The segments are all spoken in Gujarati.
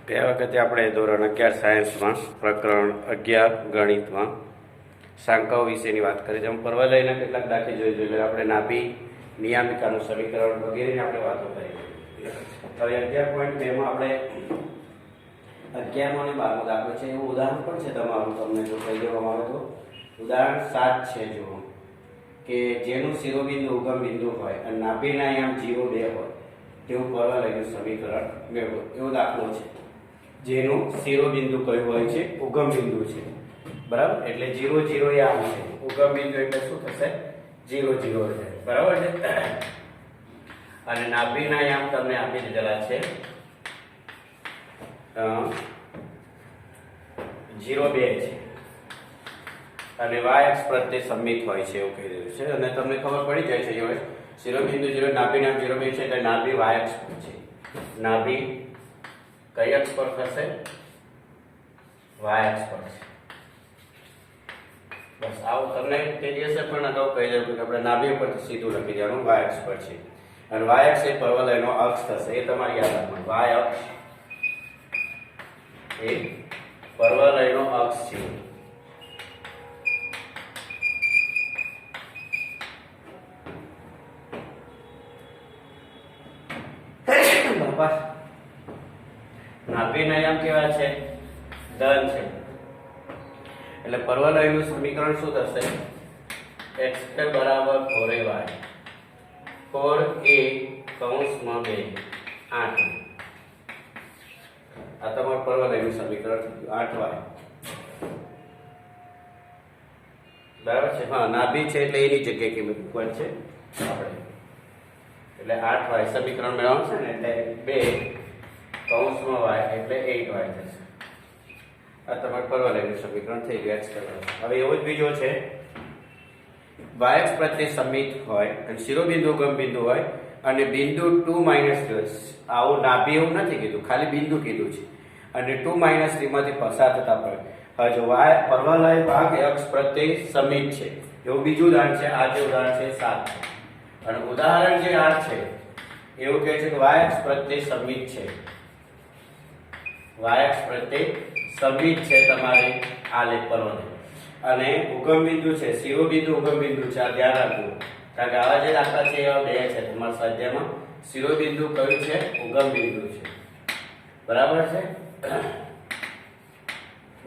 ગયા વખતે આપણે ધોરણ 11 સાયન્સમાં પ્રકરણ 11 ગણિતમાં સાંકાઓ વિશેની વાત કરી. જેમ પરવલયના કેટલાક દાખલા જોઈ એટલે આપણે નાભી નિયામિકાનું સમીકરણ વગેરેની આપણે વાતો કરી. હવે 11.2 માં આપણે 11મો અને 12મો દાખલો છે. એવું ઉદાહરણ પણ છે તમારું, તમને જો કહી દેવામાં આવે તો ઉદાહરણ 7 છે. જુઓ કે જેનું શિરોબિંદુ ઉગમ બિંદુ હોય અને નાભીના આયામ 0, 2 હોય તેવું પરવલયનું સમીકરણ મેળવો. એવો દાખલો છે. જેનું શિરોબિંદુ કયું હોય છે? ઉગમ બિંદુ છે, બરાબર. એટલે 0, 0 એ આમ છે. ઉગમ બિંદુ એટલે શું થશે? 0, 0 છે, બરાબર છે. અને નાભીના આયામ તમને આપી દીધેલા છે 0, 2 છે અને y અક્ષ પ્રત્યે સમમિત હોય છે એવું કહી દીધું છે. અને તમને ખબર પડી જાય છે હવે શિરોબિંદુ 0, નાભીના 0, 2 છે એટલે નાભી y અક્ષ પર છે. નાભી કઈ અક્ષ પર થશે? y અક્ષ પર છે. બસ આવું તમને તે દિવસે પણ અગાઉ કહી દઉં કે આપણે નાભી ઉપરથી સીધું લખી દેવાનું y અક્ષ પર છે. અને y અક્ષ એ પરવલયનો અક્ષ થશે. એ તમારે યાદ રાખવાનું. y અક્ષ એ પરવલયનો અક્ષ છે. નાભીના આયામ કેવા છે? ધન છે. એટલે પરવલયનું સમીકરણ શું થશે? x² બરાબર 4ay 4a કૌંસમાં 2 8. આ તમારું પરવલયનું સમીકરણ થઈ ગયું. 8y બરાબર છે. હા, નાભી છે એટલે એની જગ્યાએ કિંમત મૂકવાની છે આપણે. એટલે 8y સમીકરણ મેળવવાનું છે ને એટલે 2 કૌંસમાં y એટલે 8y થશે. આ તમારું પરવલયનું સમીકરણ થઈ ગયું. હવે એવો જ બીજો છે. y અક્ષ પ્રત્યે સમમિત હોય અને શિરોબિંદુ ઉગમ બિંદુ હોય અને બિંદુ 2 - 3. આવું નાભી એવું નથી કીધું, ખાલી બિંદુ કીધું છે. અને 2 - 3 માંથી પસાર થતા પડે. હવે જો y પરવલય ભાગ અક્ષ પ્રત્યે સમમિત છે એવું બીજું ઉદાહરણ છે. આ જે ઉદાહરણ છે 7 છે. અને ઉદાહરણ જે 8 છે એવું કહે છે કે y અક્ષ પ્રત્યે સમમિત છે. y અક્ષ પ્રત્યે સમમિત છે તમારે આલેખ પરવલય. અને ઉગમ બિંદુ છે, શિરોબિંદુ ઉગમ બિંદુ છે. આ ધ્યાન રાખવું, કારણ કે આવા જે દાખલા છે એવા બે છે તમારા સ્વાધ્યાયમાં. શિરોબિંદુ કયું છે? ઉગમ બિંદુ છે, બરાબર છે.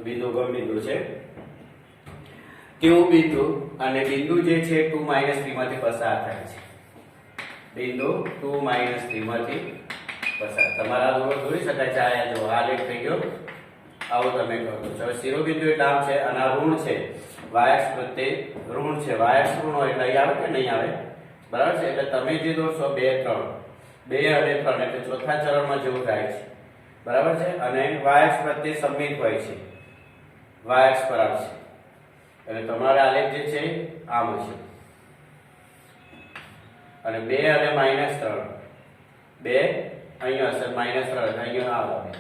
બિંદુ ઉગમ બિંદુ છે તેવું બિંદુ અને બિંદુ જે છે 2 - 3 માંથી પસાર થાય છે. બિંદુ 2 - 3 માંથી પસાર. તમારા દોરો દોરી શકાય છે. આ જો આ લેખ થઈ ગયો. આવો તમે કહો છો. હવે શિરોબિંદુ એટલે આમ છે અને આ ઋણ છે. y અક્ષ પ્રત્યે ઋણ છે. y અક્ષ ઋણ હોય એટલે અહીં આવે કે નહીં આવે? બરાબર છે. એટલે તમે જે દોરશો 2, 3, 2 અને 3 એટલે ચોથા ચરણમાં જેવું થાય છે, બરાબર છે. અને y અક્ષ પ્રત્યે સમમિત હોય છે. y અક્ષ પર આવશે એટલે તમારે આલેખ જે છે આમ હશે. અને 2 અને -3, 2 અહીંયા હશે, -3 એટલે અહીંયા આવે,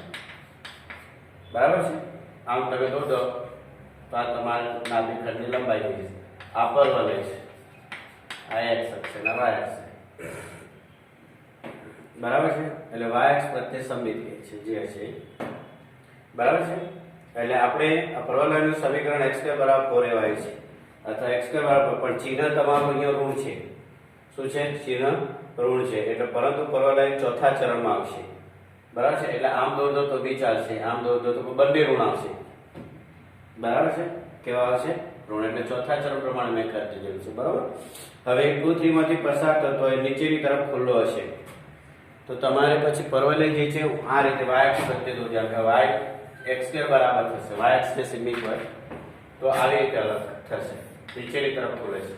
બરાબર છે. આમ તમે દોર દો તો આ તમારા નાભી ખંડની લંબાઈ થઈ જશે. આ પરવલય છે, આ x અક્ષ છે અને y અક્ષ છે, બરાબર છે. એટલે y અક્ષ પ્રત્યે સમમિત છે જે હશે, બરાબર છે. એટલે આપણે આ પરવલયનું સમીકરણ x² બરાબર 4ay છે અથવા x² બરાબર, પણ ચિહ્ન તમારું અહીંયા ઋણ છે. શું છે? ચિહ્ન ઋણ છે. એટલે પરંતુ પરવલય ચોથા ચરણમાં આવશે, બરાબર છે. એટલે આમ દોર દો તો બી ચાલશે, આમ દોર દો તો બંને ઋણ આવશે, બરાબર છે. કેવા આવશે? ઋણ. એટલે ચોથા ચરણ પ્રમાણે મેં કરી દીધેલું છે, બરાબર. હવે 2, 3 માંથી પસાર થતો હોય નીચેની તરફ ખુલ્લો હશે તો તમારે પછી પરવલય જે છે આ રીતે y અક્ષ પ્રત્યે દોર્યા કે y x² બરાબર થશે. y અક્ષ ને સમમિત હોય તો આવી રીતે અલગ થશે, નીચેની તરફ ખુલે છે,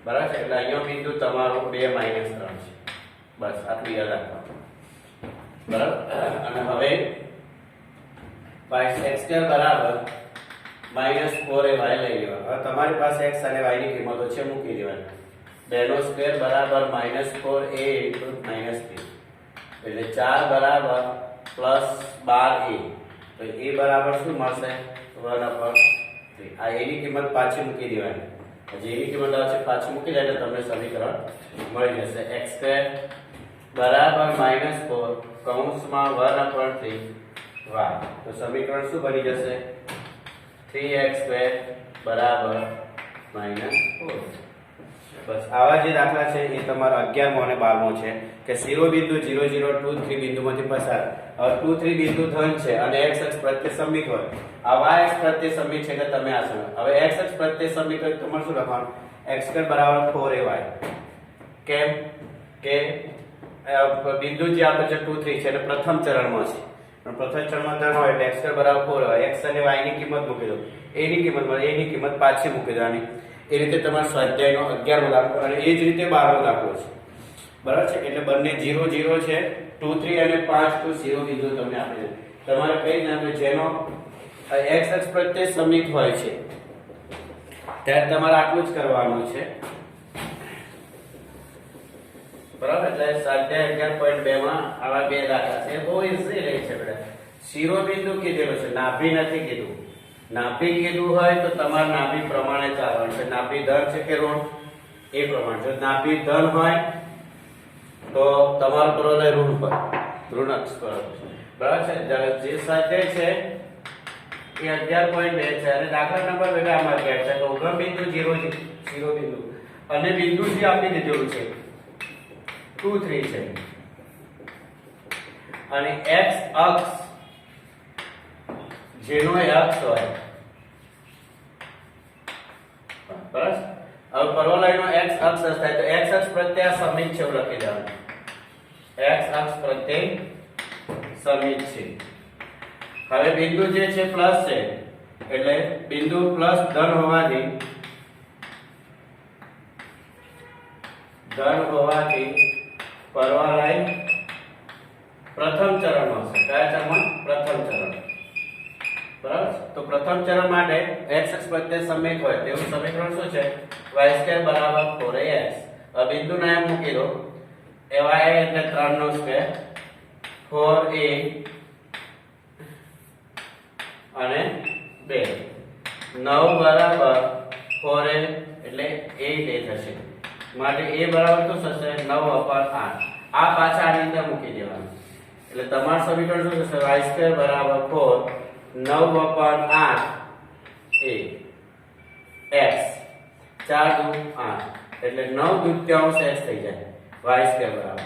બરાબર છે. એટલે અહીંયા બિંદુ તમારો 2 - 3 છે. બસ આટલું યાદ રાખવાનું, બરાબર. અને હવે x² બરાબર -4ay લઈ લેવાનું. હવે તમારી પાસે x અને y ની કિંમતો છે, મૂકી દેવાની. 2² બરાબર -4a * -3 એટલે 4 બરાબર +12a. તો a બરાબર શું મળશે? 1/3. આ a ની કિંમત પાછી મૂકી દેવાની. જે એની કિંમત આવશે પાછી મૂકી જાય એટલે તમને સમીકરણ મળી જશે. x² બરાબર -4 કૌંસમાં 1/3 y. તો સમીકરણ શું બની જશે? 3x² બરાબર -4. બસ આવા જે દાખલા છે એ તમારા 11મો અને 12મો છે કે શિરોબિંદુ 0 0 2 3 બિંદુમાંથી પસાર. હવે 2 3 બિંદુ ધન છે અને x અક્ષ પ્રત્યે સમમિત હોય. આ y અક્ષ પ્રત્યે સમમિત છે કે તમે આ સમજો. હવે x અક્ષ પ્રત્યે સમમિત હોય તો તમારે શું લખવાનું? x² બરાબર 4ay. કેમ કે બિંદુ જે આપણે છે 2 3 છે એટલે પ્રથમ ચરણમાં છે. પણ પ્રથમ ચરણમાં ધન હોય એટલે x² બરાબર 4 હોય. x અને y ની કિંમત મૂકી દો. a ની કિંમત મળે, a ની કિંમત પાછી મૂકી દેવાની. એ રીતે તમારો સ્વાધ્યાયનો 11મો દાખલો અને એ જ રીતે 12મો દાખલો છે. બરાબર છે? એટલે બંને 0 0 છે. 2 3 અને 5 તો શિરોબિંદુ તમને આપે છે. તમારે કઈ નામ જેનો x અક્ષ પ્રત્યે સમમિત હોય છે ત્યારે તમારે આટલું જ કરવાનું છે. બરાબર? એટલે સ્વાધ્યાય 11.2 માં આવા બે દાખલા છે. બહુ ઈઝી રહે છે બેટા. શિરોબિંદુ કીધેલું છે, નાભી નથી કીધું. નાભી કીધું હોય તો તમારે નાભી પ્રમાણે ચાલવાનું છે. નાભી ધન છે કે ઋણ એ પ્રમાણે. જો નાભી ધન હોય તો તમારો પ્રલય ઋણ પર, ઋણ અક્ષ પર. બરાબર છે? જે સ્વાધ્યાય છે એ 11.2 છે અને દાખલા નંબર બેટા આમાં કહે છે કે ઉગમ બિંદુ 0 શિરોબિંદુ અને બિંદુ જે આપી દીધેલું છે 2 3 છે અને x અક્ષ જેનો અક્ષ હોય. બરાબર? હવે પરવલયનો x અક્ષ થાય તો x અક્ષ પ્રત્યે સમમિત છે એવું લખી દેવાનું. x અક્ષ પ્રત્યે સમમિત છે. હવે બિંદુ જે છે પ્લસ છે એટલે બિંદુ પ્લસ ધન હોવાથી પરવલય પ્રથમ ચરણમાં છે. કયા ચરણમાં? પ્રથમ ચરણ. બરાબર? તો પ્રથમ ચરણ માટે x અક્ષ પ્રત્યે સમમિત હોય તેવું સમીકરણ શું છે? y² બરાબર 4ax. હવે બિંદુ નામ મૂકી દો. y એટલે 3 નો સ્ક્વેર 4a અને 2 9 બરાબર 4a એટલે 8a થશે. માટે a બરાબર શું થશે? 9/8. આ પાછા આની અંદર મૂકી દેવાનું. એટલે તમારું સમીકરણ શું થશે? y² બરાબર 4 9/8 a x 4 દુ 8 એટલે 9/2 x થઈ જાય. y² બરાબર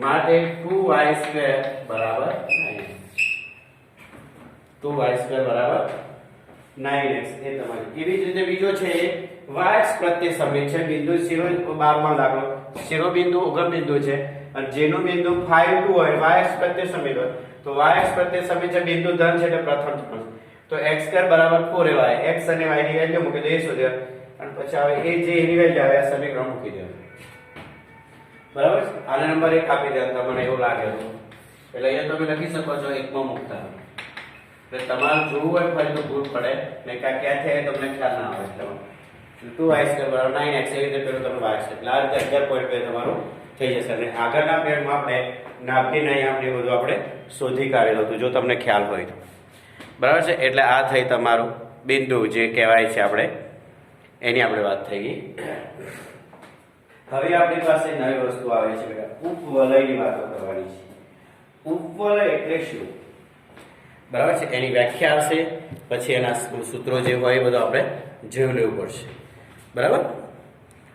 માટે 2y² બરાબર 9. 2y² બરાબર 9x એ તમારી. એવી જ રીતે બીજો છે y અક્ષ પ્રત્યે સમમિત છે. બિંદુ શિરો 12માં દાખલો શિરોબિંદુ ઉગમ બિંદુ છે અને જેનું બિંદુ 5 2 હોય y અક્ષ પ્રત્યે સમમિત હોય તો y અક્ષ પ્રત્યે સમમિત છે. બિંદુ ધન છે એટલે પ્રથમ ચરણ. તો x² બરાબર 4ay. x અને y ની વેલ્યુ મૂકી દો એ શોધ્યો અને પછી હવે એ જે એની વેલ્યુ આવે આ સમીકરણ મૂકી દો. બરાબર? આને નંબર 1 આપી દે તમને એવું લાગે તો. એટલે અહીંયા તમે લખી શકો છો 1 માં મૂકતા. એટલે તમારે જોવું હોય ફરી તો ભૂલ પડે ને કે ક્યાં છે તમને ખ્યાલ ના આવે. એટલે 2y² બરાબર 9x એવી રીતે પેલું તમે y છે. એટલે આ રીતે 11.2 તમારું થઈ જશે. અને આગળના પેજમાં આપણે નાભી નહીં આપણે બધું આપણે શોધી કાઢેલું હતું જો તમને ખ્યાલ હોય તો. બરાબર છે? એટલે આ થઈ તમારું બિંદુ જે કહેવાય છે આપણે એની આપણે વાત થઈ ગઈ. હવે આપણી પાસે નવી વસ્તુ આવે છે બેટા ઉપવલયની વાતો કરવાની છે. ઉપવલય એટલે શું? બરાબર છે? એની વ્યાખ્યા આવશે પછી એના સૂત્રો જે હોય એ બધું આપણે જોઈ લેવું પડશે. બરાબર?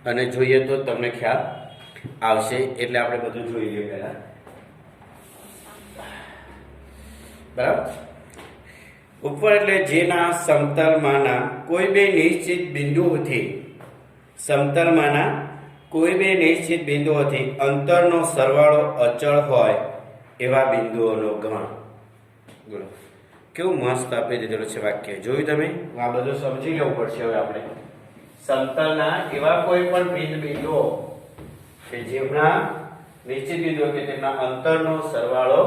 અને જોઈએ તો તમને ખ્યાલ આવશે. એટલે આપણે બધું જોઈ લઈએ પહેલા. બરાબર? ઉપવલય એટલે જેના સમતલમાંના કોઈ બે નિશ્ચિત બિંદુઓથી અંતરનો સરવાળો અચળ હોય એવા બિંદુઓનો ગણ. કેવું મસ્ત આપી દીધેલું છે વાક્ય. જોયું તમે? આ બધું સમજી લેવું પડશે. હવે આપણે સમતલના એવા કોઈ પણ બિંદુઓ કે જેમના નિશ્ચિત બિંદુઓ કે તેમના અંતરનો સરવાળો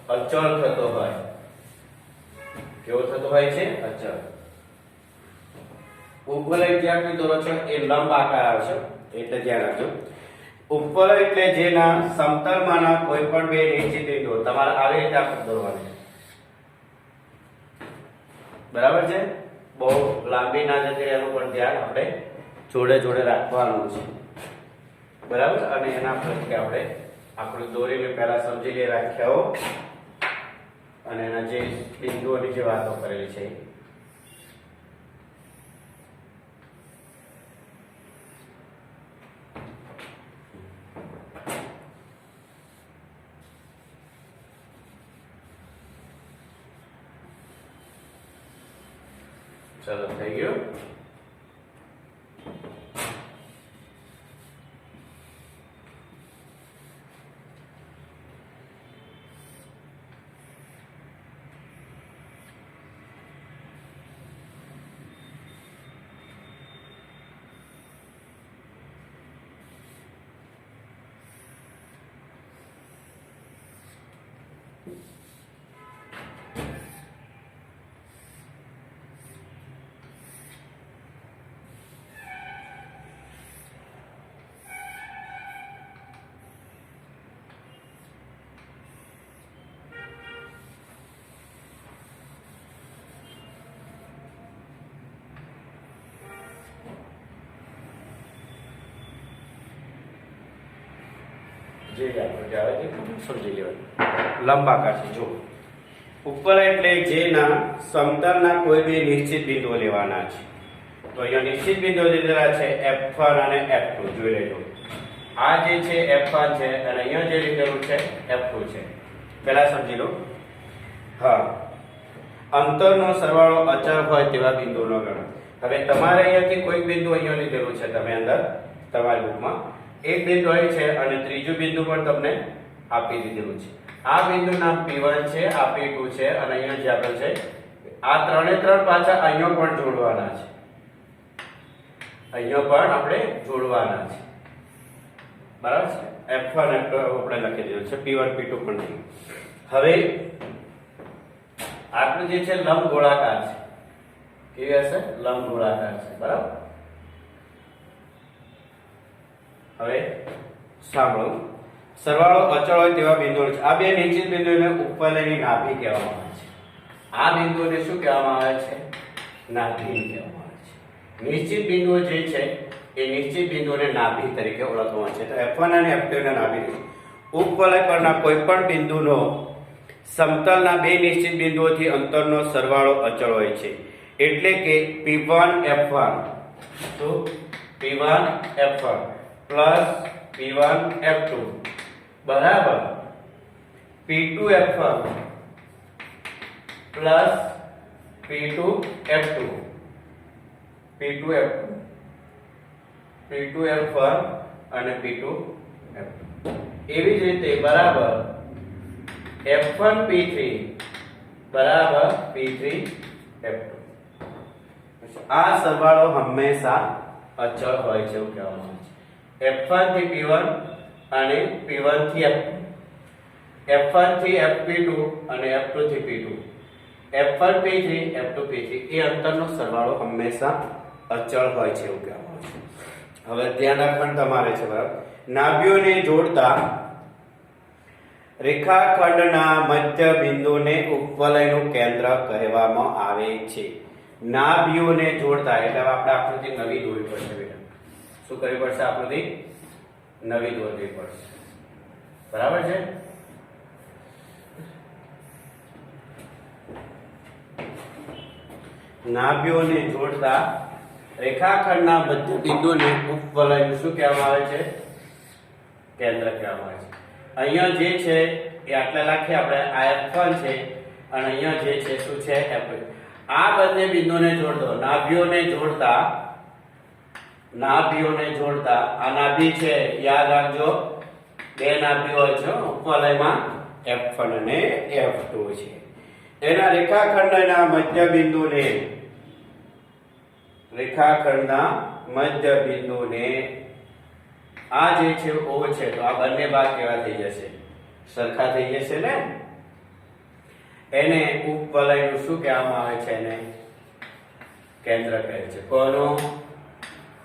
અચળ થતો હોય. કેવો થતો હોય છે? અચળ. ઉપવલય જ્યાં કોઈ દોરો છો એ લંબ આકાર આવશે એટલે ધ્યાન રાખજો. ઉપવલય એટલે જેના સમતલમાંના કોઈ પણ બે નિશ્ચિત બિંદુઓ તમારે આવી રીતે આકૃતિ દોરવાની. બરાબર છે? બહુ લાંબી ના જતી એનું પણ ધ્યાન આપણે જોડે જોડે રાખવાનું છે. બરાબર? અને એના પછી આપણે આકૃતિ દોરીને પહેલા સમજી લઈએ વ્યાખ્યાઓ અને અને એના જે બિંદુઓની જે વાતો કરેલી છે ચલો થઈ ગયું. જે આપણે આવે છે સમજી લેવાનું. લંબાકાર છે. જો ઉપર એટલે જેના સમતલના કોઈ બે નિશ્ચિત બિંદુઓ લેવાના છે. તો અહીંયા નિશ્ચિત બિંદુઓ લીધેલા છે F1 અને F2. જોઈ લેજો. આ જે છે F1 છે અને અહીંયા જે લીધેલું છે F2 છે. પહેલા સમજી લો. હા, અંતરનો સરવાળો અચળ હોય તેવા બિંદુઓનો ગણો. હવે તમારે અહીંયાથી કોઈ બિંદુ અહીંયા લીધેલું છે તમે અંદર તમારી બુકમાં. એક બિંદુ અહીં છે અને ત્રીજું બિંદુ પણ તમને આપી દીધેલું છે. આ બિંદુ નામ P1 છે, આ P2 છે અને અહીંયા જે આપેલ છે આ ત્રણે ત્રણ પાછા અહીંયા પણ જોડવાના છે. અહીંયા પણ આપણે જોડવાના છે. બરાબર છે. F1 F2 આપણે લખી દીધું છે, P1 P2 પણ નહીં. હવે આટલું જે છે લંબ ગોળાકાર છે. કેવી હશે? લંબ ગોળાકાર છે. બરાબર. હવે સાંભળો. સરવાળો અચળ હોય તેવા બિંદુઓ છે. આ બે નિશ્ચિત બિંદુઓને ઉપવલયની નાભી કહેવામાં આવે છે. આ બિંદુઓને શું કહેવામાં આવે છે? નાભી કહેવામાં આવે છે. નિશ્ચિત બિંદુઓ જે છે એ નિશ્ચિત બિંદુઓને નાભી તરીકે ઓળખવામાં છે. તો F1 અને F2 ના નાભી. ઉપવલય પરના કોઈપણ બિંદુનો સમતલના બે નિશ્ચિત બિંદુઓથી અંતરનો સરવાળો અચળ હોય છે. એટલે કે P1 F1 તો P1 F1 plus P1 F2 બરાબર P2 F1 plus P2 F2 P2 F2 P2 F1 અને P2 F2 એવી જ રીતે બરાબર F1 P3 બરાબર P3 F2. આ સરવાળો હંમેશા અચળ હોય છે એવું કહેવામાં આવે છે. F1 થી P1 અને P1 થી F2, F1 થી F2 અને F2 થી P2, F1 P3 F2 P3 એ અંતરનો સરવાળો હંમેશા અચળ હોય છે એવું કહેવામાં આવે છે. હવે ધ્યાન રાખવાનું તમારે છે. બરાબર. નાભીઓને જોડતા રેખાખંડના મધ્ય બિંદુને ઉપવલયનું કેન્દ્ર કહેવામાં આવે છે. નાભીઓને જોડતા એટલે આપણે આકૃતિ નવી દોરવી પડશે બેટા. શું કરવી પડશે? આકૃતિ નવી દોરવી પડશે. બરાબર છે. નાભીઓને જોડતા રેખાખંડના મધ્ય બિંદુને ઉપવલયનું શું કહેવામાં આવે છે? કેન્દ્ર કહેવામાં આવે છે. અહીંયા જે છે એ આટલા લખીએ આપણે. આ F1 છે અને અહીંયા જે છે શું છે? F2. આ બંને બિંદુને જોડતો નાભીઓને જોડતા આ નાભી છે યાદ રાખજો. બે નાભી હોય છે ઉપવલયમાં F1 અને F2 છે. એના રેખાખંડના મધ્ય બિંદુને આ જે છે O છે તો આ બંને ભાગ કેવા થઈ જશે? સરખા થઈ જશે ને. એને ઉપવલયનું શું કહેવામાં આવે છે? એને કેન્દ્ર કહે છે. કોનું?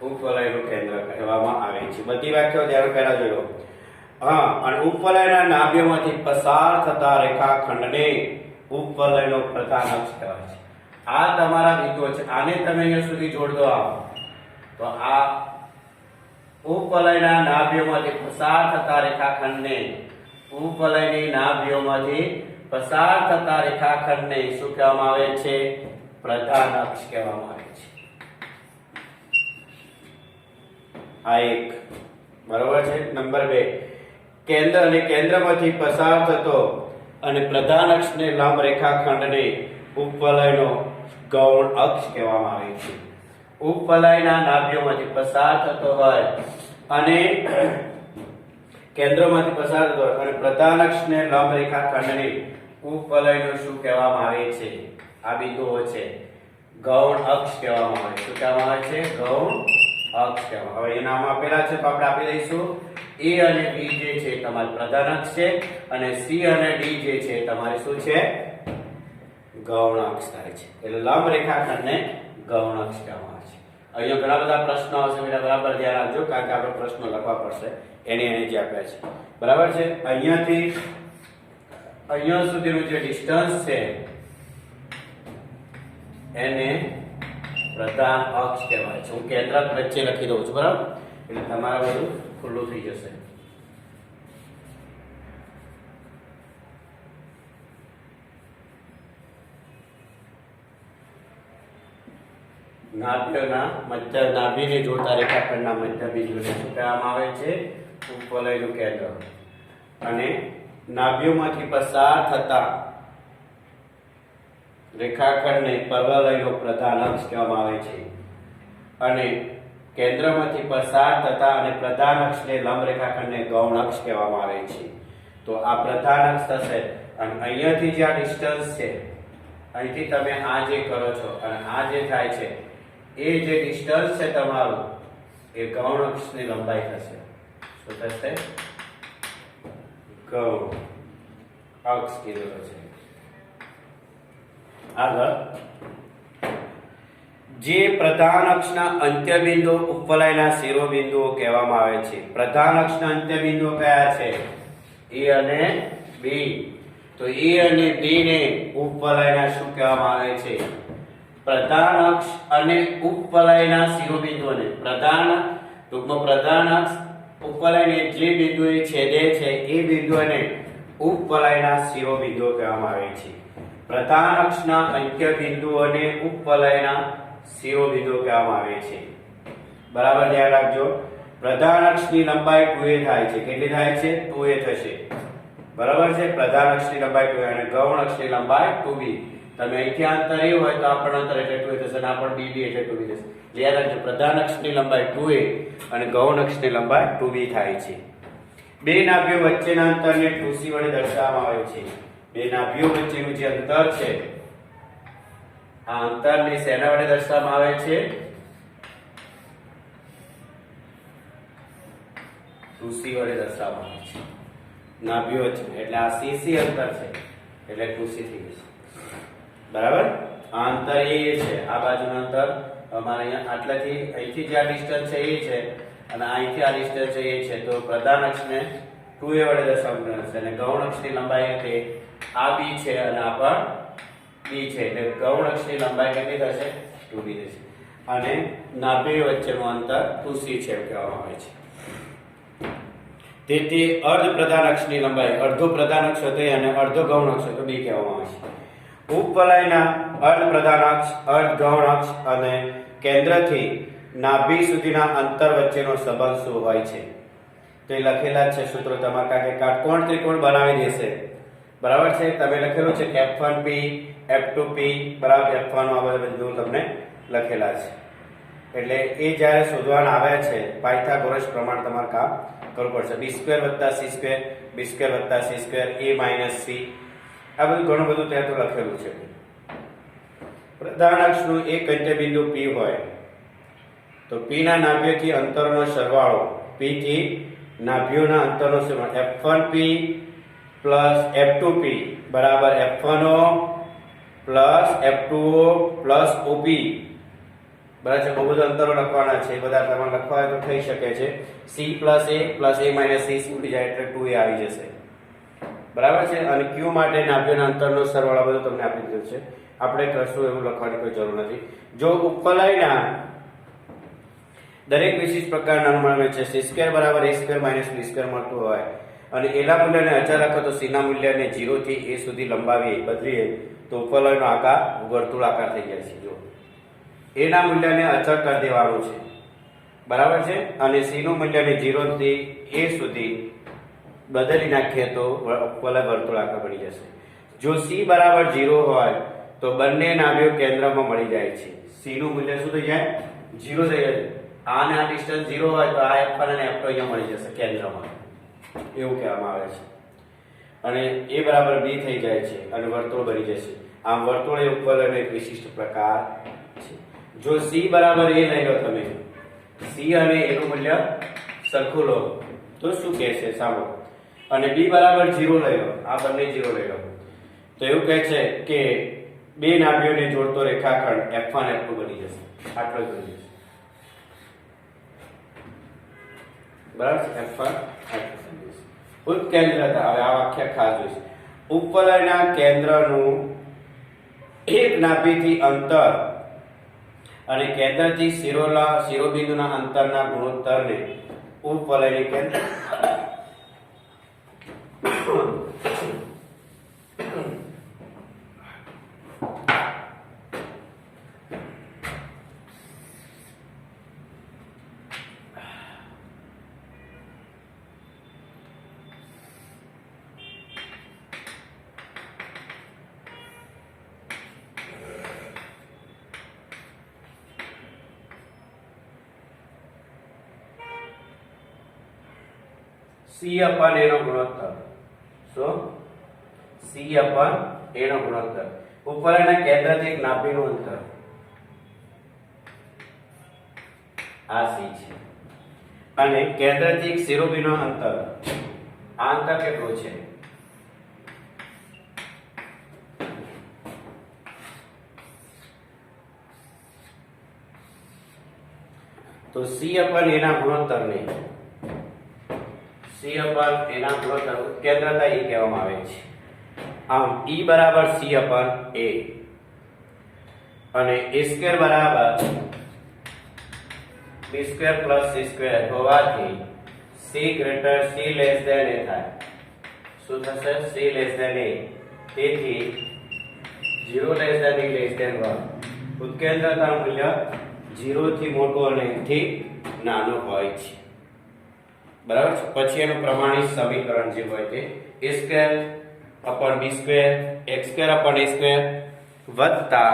ઉપવલયનું કેન્દ્ર કહેવામાં આવે છે. બધી વ્યાખ્યાઓ ધ્યાન પહેલા જોયો. હા, અને ઉપવલયના નાભ્યોમાંથી પસાર થતા રેખાખંડને ઉપવલયનો પ્રધાન અક્ષ કહેવાય છે. આ તમારા બિંદુઓ છે. આને તમે અહીંયા સુધી જોડ દો તો આ ઉપવલયના નાભ્યોમાંથી પસાર થતા રેખાખંડને ઉપવલયની નાભ્યોમાંથી પસાર થતા રેખાખંડને શું કહેવામાં આવે છે? પ્રધાન અક્ષ કહેવામાં આવે છે. આ એક બરોબર છે. નંબર 2, કેન્દ્ર અને કેન્દ્રમાંથી પસાર થતો અને પ્રધાન અક્ષને લંબ રેખાખંડને ઉપવલયનો ગૌણ અક્ષ કહેવામાં આવે છે. ઉપવલયના નાભ્યોમાંથી પસાર થતો હોય અને કેન્દ્રમાંથી પસાર થતો હોય અને પ્રધાન અક્ષને લંબ રેખાખંડને ઉપવલયનો શું કહેવામાં આવે છે? આ બિંદુઓ છે ગૌણ અક્ષ કહેવામાં આવે છે. શું કહેવામાં આવે છે? ગૌણ અક્ષ કહેવામાં. હવે એ નામ આપેલા છે તો આપણે આપી દઈશું. A અને B જે છે તમારી પ્રધાન અક્ષ છે અને C અને D જે છે તમારે શું છે? ગૌણ અક્ષ થાય છે. એટલે લંબ રેખાખંડને ગૌણ અક્ષ કહેવામાં આવે છે. અહીંયા ઘણા બધા પ્રશ્નો આવશે, એટલે બરાબર ધ્યાન રાખજો કારણ કે આપણે પ્રશ્નો લખવા પડશે એને જે આપ્યા છે. બરાબર છે. અહીંયાથી અહીંયા સુધીનું જે ડિસ્ટન્સ છે એને પ્રધાન અક્ષ કહેવાય છે. હું કેન્દ્ર વચ્ચે લખી દઉં છું, બરાબર? એટલે તમારે બધું ખુલ્લું થઈ જશે. નાભ્યના મધ્ય નાભીને જોડતા રેખાખંડના મધ્ય બિંદુને શું કહેવામાં આવે છે? ઉપવલયનું કેન્દ્ર. અને નાભ્યોમાંથી પસાર થતા રેખાખંડને પરવલયનો પ્રધાન અક્ષ કહેવામાં આવે છે. અને કેન્દ્રમાંથી પસાર થતા અને પ્રધાન અક્ષને લંબ રેખાખંડને ગૌણ અક્ષ કહેવામાં આવે છે. તો આ પ્રધાન અક્ષ થશે અને અહીંયાથી જે આ ડિસ્ટન્સ છે, અહીંથી તમે આ જે કરો છો અને આ જે થાય છે એ જે ડિસ્ટન્સ છે તમારું એ ગૌણ અક્ષની લંબાઈ થશે. શું થશે? ગૌણ અક્ષ કીધેલો છે. આગળ, જે પ્રધાન અક્ષના અંત્ય બિંદુ ઉપવલયના શિરોબિંદુઓ કહેવામાં આવે છે. પ્રધાન અક્ષના અંત્ય બિંદુઓ કયા છે? A અને B. તો A અને B ને ઉપવલયના શું કહેવામાં આવે છે? પ્રધાન અક્ષ અને ઉપવલયના શિરોબિંદુઓને પ્રધાન અક્ષ ઉપવલયને જે બિંદુએ છેદે છે એ બિંદુઓને ઉપવલયના શિરોબિંદુઓ કહેવામાં આવે છે. પ્રધાન અક્ષના અંત્ય બિંદુઓને ઉપવલયના શિરોબિંદુઓ કહેવામાં આવે છે. બરાબર ધ્યાન રાખજો. પ્રધાન અક્ષની લંબાઈ 2a થાય છે. કેટલી થાય છે? 2a થશે. બરાબર છે. પ્રધાન અક્ષની લંબાઈ 2a અને ગૌણ અક્ષની લંબાઈ 2b. તમે અહીંથી અંતર એ હોય તો આ પણ અંતર એટલે 2a થશે અને આ પણ bb એટલે 2b થશે. યાદ રાખજો, પ્રધાન અક્ષની લંબાઈ 2a અને ગૌણ અક્ષની લંબાઈ 2b થાય છે. બે નાભીઓ વચ્ચેના અંતરને 2c વડે દર્શાવવામાં આવે છે. બે નાભીઓ વચ્ચેનું જે અંતર છે આ અંતરને શેના વડે દર્શાવવામાં આવે છે? 2c વડે દર્શાવવામાં આવે છે. નાભીઓ વચ્ચે એટલે આ cc અંતર છે એટલે 2c થઈ જશે. બરાબર? આ અંતર એ છે, આ બાજુનું અંતર અમારે અહીંયા આટલાથી અહીંથી જે આ ડિસ્ટન્સ છે એ છે અને અહીંથી આ ડિસ્ટન્સ છે એ છે. તો પ્રધાન અક્ષને 2a વડે દર્શાવવામાં આવશે અને ગૌણ અક્ષની લંબાઈ હતી આ b છે અને આ પણ b છે. એટલે ગૌણ અક્ષની લંબાઈ કેટલી થશે? 2b થશે. અને નાભી વચ્ચેનું અંતર 2c છે એમ કહેવામાં આવે છે. તેથી અર્ધ પ્રધાન અક્ષની લંબાઈ અડધો પ્રધાન અક્ષ હતો અને અડધો ગૌણ અક્ષ હતો b કહેવામાં આવે છે. ઉપવલયના અર્ધ પ્રધાન અક્ષ, અર્ધ ગૌણ અક્ષ અને કેન્દ્રથી નાભી સુધીના અંતર વચ્ચેનો સંબંધ શું હોય છે? તો એ લખેલા જ છે સૂત્રો તમારે, કારણ કે કાટકોણ ત્રિકોણ બનાવી દેશે. બરાબર છે? તમે લખેલું છે કે F1P, F2P બરાબર F1 આ બધું તમને લખેલા છે. એટલે એ જ્યારે શોધવાના આવે છે પાયથાગોરસ પ્રમાણ તમારે કામ કરવું પડશે. b² + c², b² + c² a - c આ બધું ઘણું બધું ત્યાં તો લખેલું છે. પ્રધાન અક્ષનું એક અંત્ય બિંદુ P હોય તો P ના નાભ્યથી અંતરનો સરવાળો, P થી નાભ્યોના અંતરનો સરવાળો F1P + F2P બરાબર F1O + F2O + OP. બરાબર છે? બહુ બધા અંતરો લખવાના છે, બધા તમારે લખવા હોય તો થઈ શકે છે. C + a + a - c ઉડી જાય એટલે 2a આવી જશે. બરાબર છે? અને Q માટે નાભ્યોના અંતરનો સરવાળો બધું તમને આપી દીધું છે. આપણે કરશું એવું લખવાની કોઈ જરૂર નથી. જો ઉપવલયના દરેક વિશિષ્ટ પ્રકારના અનુમાન છે c² = a² - b² મળતું હોય અને એના મૂલ્યને અચળ રાખો તો સી ના મૂલ્યને 0 થી a સુધી લંબાવીએ બદલીએ તો ઉપવલયનો આકાર વર્તુળાકાર થઈ જાય છે. જો a ના મૂલ્યને અચળ કરી દેવાનું છે, બરાબર છે, અને c નું મૂલ્યને 0 થી a સુધી બદલી નાખીએ તો ઉપવલય વર્તુળાકાર બની જશે. જો c બરાબર 0 હોય તો બંને નાભીઓ કેન્દ્રમાં મળી જાય છે. c નું મૂલ્ય શું થઈ જાય? 0 થઈ જાય. આને આ ડિસ્ટન્સ 0 હોય તો આ f1 અને f2 અહીંયા મળી જશે કેન્દ્રમાં, એવું કહેવામાં આવે છે. અને a બરાબર b થઈ જાય છે અને વર્તુળ બની જશે. આમ વર્તુળ એ ઉપવલયનો એક વિશિષ્ટ પ્રકાર છે. જો c બરાબર a લઈ લો તમે, c અને a નું મૂલ્ય સરખું લો તો શું કહેશે સાંભળો, અને b બરાબર 0 લઈ લો, આ બંને 0 લઈ લો તો એવું કહે છે કે બે નાભીઓને જોડતો રેખાખંડ f1 f2 બની જશે. આટલો જ બની જશે, બરાબર છે, f1 f2 બની જશે. ઉત્કેન્દ્રતા, હવે આ વાક્ય ખાસ જોઈશે. ઉપવલયના કેન્દ્રનું એક નાભીથી અંતર અને કેન્દ્રથી શિરોબિંદુના અંતરના ગુણોત્તરને ઉપવલયની કેન્દ્ર c upon a નો ગુણોત્તર. શું? c upon a નો ગુણોત્તર. ઉપવલયના કેન્દ્રથી એક નાભીનું અંતર આ c છે અને કેન્દ્રથી એક શિરોબિંદુનું અંતર, આ અંતર કેટલું છે? તો c upon a ના ગુણોત્તરને c upon a ના ગુણોત્તર ઉત્કેન્દ્રતા એ કહેવામાં આવે છે. આમ E બરાબર c upon a અને a સ્ક્વેર બરાબર b square plus c square હોવાથી c greater c less than a થાય. શું થશે? c less than a. તેથી 0 less than a less than 1. ઉત્કેન્દ્રતાનું મૂલ્ય 0 થી મોટું અને 1 થી નાનું હોય છે, બરાબર છે. પછી એનું પ્રમાણિત સમીકરણ જે હોય તે a square upon b square x square upon a square વત્તા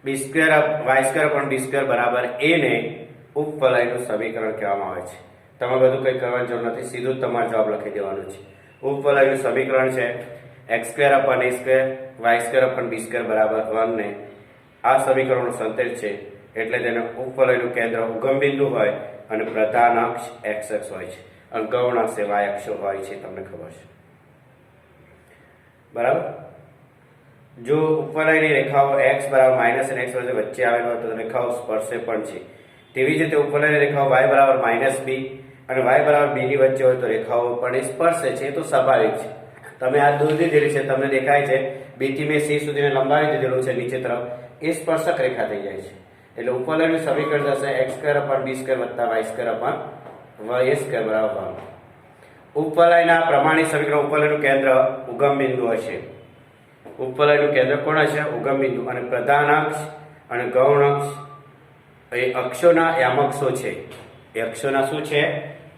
b square y square upon b square બરાબર a ને ઉપવલયનું સમીકરણ કહેવામાં આવે છે. તમે બધું કંઈ કરવાની જરૂર નથી, સીધું જ તમારે જવાબ લખી દેવાનો છે. ઉપવલયનું સમીકરણ છે x square upon a square y square upon b square બરાબર 1 ને આ સમીકરણનો સંતેજ છે, એટલે તેને ઉપવલયનું કેન્દ્ર ઉગમ બિંદુ હોય અને પ્રધાન અક્ષ x અક્ષ હોય છે અને ગૌણ અક્ષ y અક્ષ હોય છે. તમને ખબર છે, બરાબર. જો ઉપવલયની રેખાઓ x બરાબર માઇનસ અને x વચ્ચે આવેલ હોય તો રેખાઓ સ્પર્શે પણ છે. તેવી જ રીતે ઉપવલયની રેખાઓ y બરાબર માઇનસ b અને y બરાબર b ની વચ્ચે હોય તો રેખાઓ પણ સ્પર્શે છે. એ તો સ્વાભાવિક છે. તમે આ દૂર દીધેલી છે, તમને દેખાય છે b થી મેં c સુધીને લંબાવી દીધેલું છે નીચે તરફ, એ સ્પર્શક રેખા થઈ જાય છે. એટલે ઉપવલયનું સમીકરણ થશે x square upon b square વત્તા y square upon y square બરાબર 1. ઉપવલયના પ્રમાણિત સમીકરણ ઉપવલયનું કેન્દ્ર ઉગમ બિંદુ હશે. ઉપવલયનું કેન્દ્ર કોણ હશે? ઉગમ બિંદુ. અને પ્રધાન અક્ષ અને ગૌણ અક્ષ એ અક્ષોના યામક્ષો છે. એ અક્ષોના શું છે?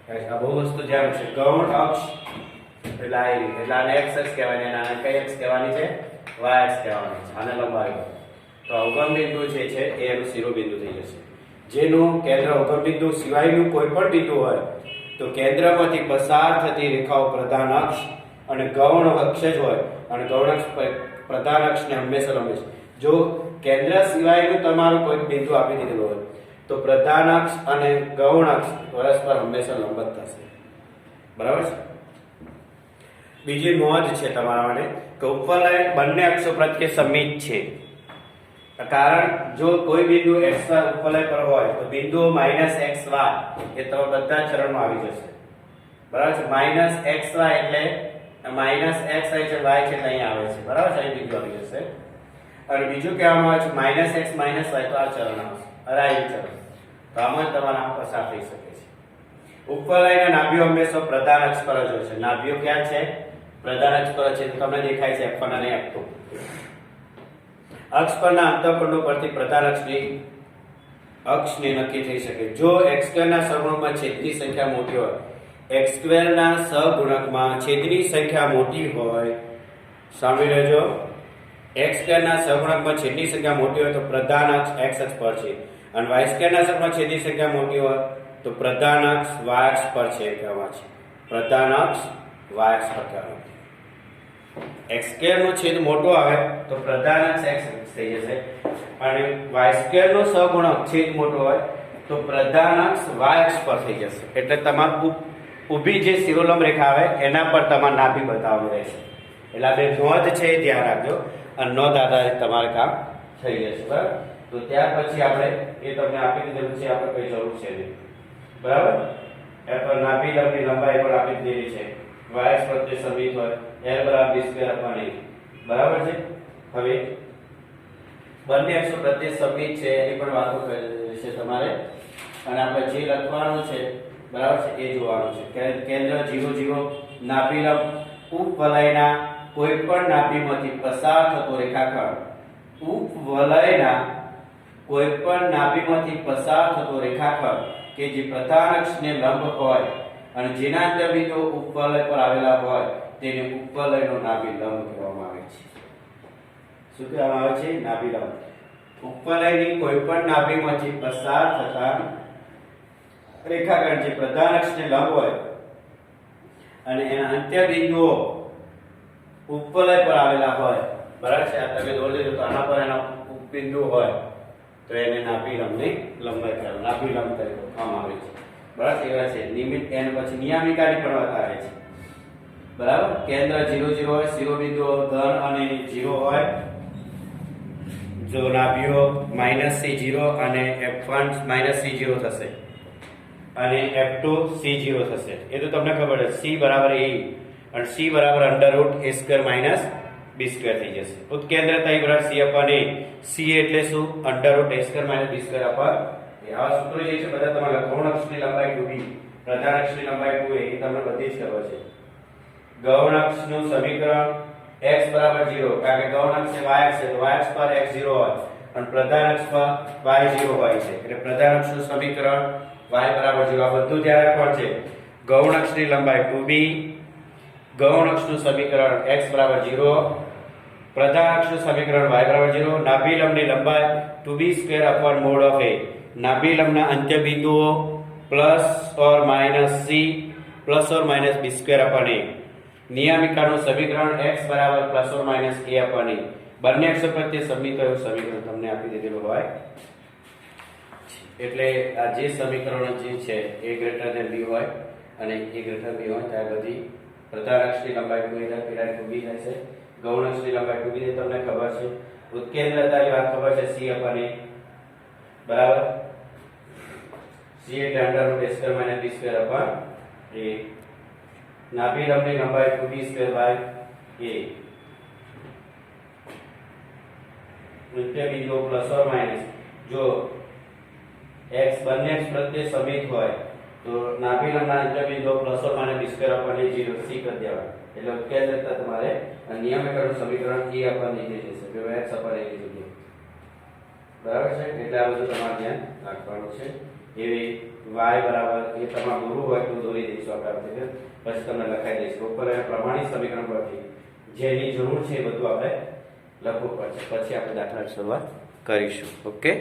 આ બહુ વસ્તુ ધ્યાન છે. ગૌણ અક્ષ એટલે આને x અક્ષ કહેવાય, અને આને કઈ અક્ષ કહેવાની છે? y અક્ષ કહેવાની છે. આને લંબાવી તો ઉગમ બિંદુ જે છે એ એનું શિરોબિંદુ થઈ જશે. જેનું કેન્દ્ર ઉગમ બિંદુ સિવાયનું કોઈ પણ બિંદુ હોય તો કેન્દ્રમાંથી પસાર થતી રેખાઓ પ્રધાન અક્ષ અને ગૌણ અક્ષ જ હોય, અને ગૌણ અક્ષ પ્રધાન અક્ષને હંમેશા જો કેન્દ્ર સિવાયનું તમારું કોઈ બિંદુ આપી દીધેલું હોય તો પ્રધાન અક્ષ અને ગૌણ અક્ષ પરસ્પર હંમેશા લંબ જ થશે, બરાબર છે. બીજી નોંધ છે તમારા માટે કે ઉપવલય બંને અક્ષો પ્રત્યે સમિત છે. કારણ જો કોઈ બિંદુ x ઉપવલય પર હોય તો બિંદુ -xy એ તો બધા ચરણમાં આવી જશે, બરાબર છે. -xy એટલે -x છે, y છે અહીં આવે છે, બરાબર છે. અહીં બિંદુ આવી જશે. અને બીજું કહેવામાં આવે છે -x -y તો આ ચરણ આવશે, અરાય ચરણ. તો આમાં તમારા પસાર થઈ શકે છે. ઉપવલયના નાભીઓ હંમેશા પ્રધાન અક્ષ પર જ હોય છે. નાભીઓ ક્યાં છે? પ્રધાન અક્ષ પર છે. તો તમને દેખાય છે F1 અને F2. અક્ષ પરના અંતઃખંડો પરથી પ્રધાન અક્ષને નક્કી થઈ શકે. જો x² ના સહગુણકમાં છેદની સંખ્યા મોટી હોય, x² ના સહગુણકમાં છેદની સંખ્યા મોટી હોય, સાંભળી લેજો, x² ના સહગુણકમાં છેદની સંખ્યા મોટી હોય તો પ્રધાન અક્ષ x અક્ષ પર છે, અને y² ના સહગુણકમાં છેદની સંખ્યા મોટી હોય તો પ્રધાન અક્ષ y અક્ષ પર છે કહેવાય છે. પ્રધાન અક્ષ y અક્ષ પર કહેવાય. x² નો છેદ મોટો આવે તો પ્રધાન અક્ષ x અક્ષ થઈ જશે, અને y² નો સહગુણક છેદ મોટો હોય તો પ્રધાન અક્ષ y અક્ષ પર થઈ જશે. એટલે તમારું ઊભી જે શિરોલંબ રેખા આવે એના પર તમારે નાભી બતાવવાનું રહેશે. એટલે આપણે નોંધ છે એ ધ્યાન રાખજો, અને નોંધ આધારિત તમારે કામ થઈ જશે. બરાબર? તો ત્યાર પછી આપણે એ તમને આપી દીધેલું છે, આપણે કઈ જરૂર છે નહીં. બરાબર? એ પર નાભી લંબની લંબાઈ પણ આપી દીધી છે. y અક્ષ પ્રત્યે સમિત હોય l બરાબર b² અપન a. બરાબર છે? હવે બંને અક્ષો પ્રત્યે સમિત છે એની પણ વાતો કરી છે તમારે, અને આપણે જે લખવાનું છે બરાબર છે એ જોવાનું છે. કેન્દ્ર 0 0 નાભિલંબ ઉપવલયના કોઈ પણ નાભીમાંથી પસાર થતો રેખાખંડ, ઉપવલયના કોઈ પણ નાભીમાંથી પસાર થતો રેખાખંડ કે જે પ્રધાન અક્ષને લંબ હોય અને જેના અંતર્બિંદુઓ ઉપવલય પર આવેલા હોય તેને ઉપવલયનો નાભિલંબ કહેવામાં આવે છે. શું કહેવામાં આવે છે? નાભિલંબ. ઉપવલયની કોઈ પણ નાભીમાંથી પસાર થતા રેખાખંડ જે પ્રધાન અક્ષને લંબ હોય અને એના અંત્યબિંદુઓ ઉપવલય પર આવેલા હોય, બરાબર છે? આ તમે દોરી લીધું તો આના પર એના ઉપબિંદુ હોય તો એને નાભિલંબની લંબાઈ કહેવાય, નાભિલંબ તરીકે ઓળખવામાં આવે છે. બરાબર? એવા છે નિયમિત n પછી નિયામિકાની પણ વાત આવે છે. બરાબર? કેન્દ્ર 0 0 હોય, શિરોબિંદુઓ ધન અને 0 હોય, જો નાભીઓ -c0 અને f1 -c0 થશે અને f2 c0 થશે. એ તો તમને ખબર છે. c બરાબર a અને c બરાબર √a² - b² થઈ જશે. ઉત્કેન્દ્રતા e બરાબર c અપન a. c એટલે શું? √a² - b² અપન a. આ સૂત્રો જે છે બધા તમારા ગૌણ અક્ષની લંબાઈ 2b, પ્રધાન અક્ષની લંબાઈ 2a, એ તમને બધી જ ખબર છે. ગૌણ અક્ષનું સમીકરણ x બરાબર 0, કારણ કે ગૌણ અક્ષ એ y અક્ષ છે તો y અક્ષ પર x 0 હોય અને પ્રધાન અક્ષ પર y 0 હોય છે. એટલે પ્રધાન અક્ષનું સમીકરણ y બરાબર 0. આ બધું ધ્યાન રાખવાનું છે. ગૌણ અક્ષની લંબાઈ 2b, ગૌણ અક્ષનું સમીકરણ x બરાબર 0, પ્રધાન અક્ષનું સમીકરણ y બરાબર 0, નાભિલંબની લંબાઈ 2b² અપન મોડ ઓફ a. નાભિલંબના અંત્ય બિંદુઓ +or-c +or-b² અપન a. નિયામિકાનું સમીકરણ x બરાબર +or-a અપન a. બંને અક્ષો પ્રત્યે સમિત એવું સમીકરણ તમને આપી દીધેલું હોય. એટલે આ જે સમીકરણો જે છે a > b હોય અને a > b હોય ત્યારે બધી પ્રધાન અક્ષની લંબાઈ 2a થાય, 2b થાય છે. ગૌણ અક્ષની લંબાઈ 2b તમને ખબર છે. ઉત્કેન્દ્રતાની વાત ખબર છે, c અપન a. બરાબર? c એટલે √a² - b² અપન a. નાભિલંબની લંબાઈ 2b² / a. અંત્યબિંદુઓ +or- જો x બંને અક્ષ પ્રત્યે સમિત હોય તો નાભિલંબના અંત્યબિંદુઓ +or- b² અપન a 0 c કરી દેવાય. એટલે ઉત્કેન્દ્રતા તમારે નિયમિકરણ સમીકરણ a અપન a થઈ જશે, કે x અપન a થઈ જશે. બરાબર છે? એટલે આ બધું તમારે ધ્યાન રાખવાનું છે. એવી y બરાબર એ તમારે દોરવું હોય તો દોરી દઈશું આપણે, પછી તમને લખાઈ દઈશું ઉપર પ્રમાણિત સમીકરણ પરથી જેની જરૂર છે એ બધું આપણે લખવું પડશે, પછી આપણે દાખલાની શરૂઆત કરીશું. ઓકે.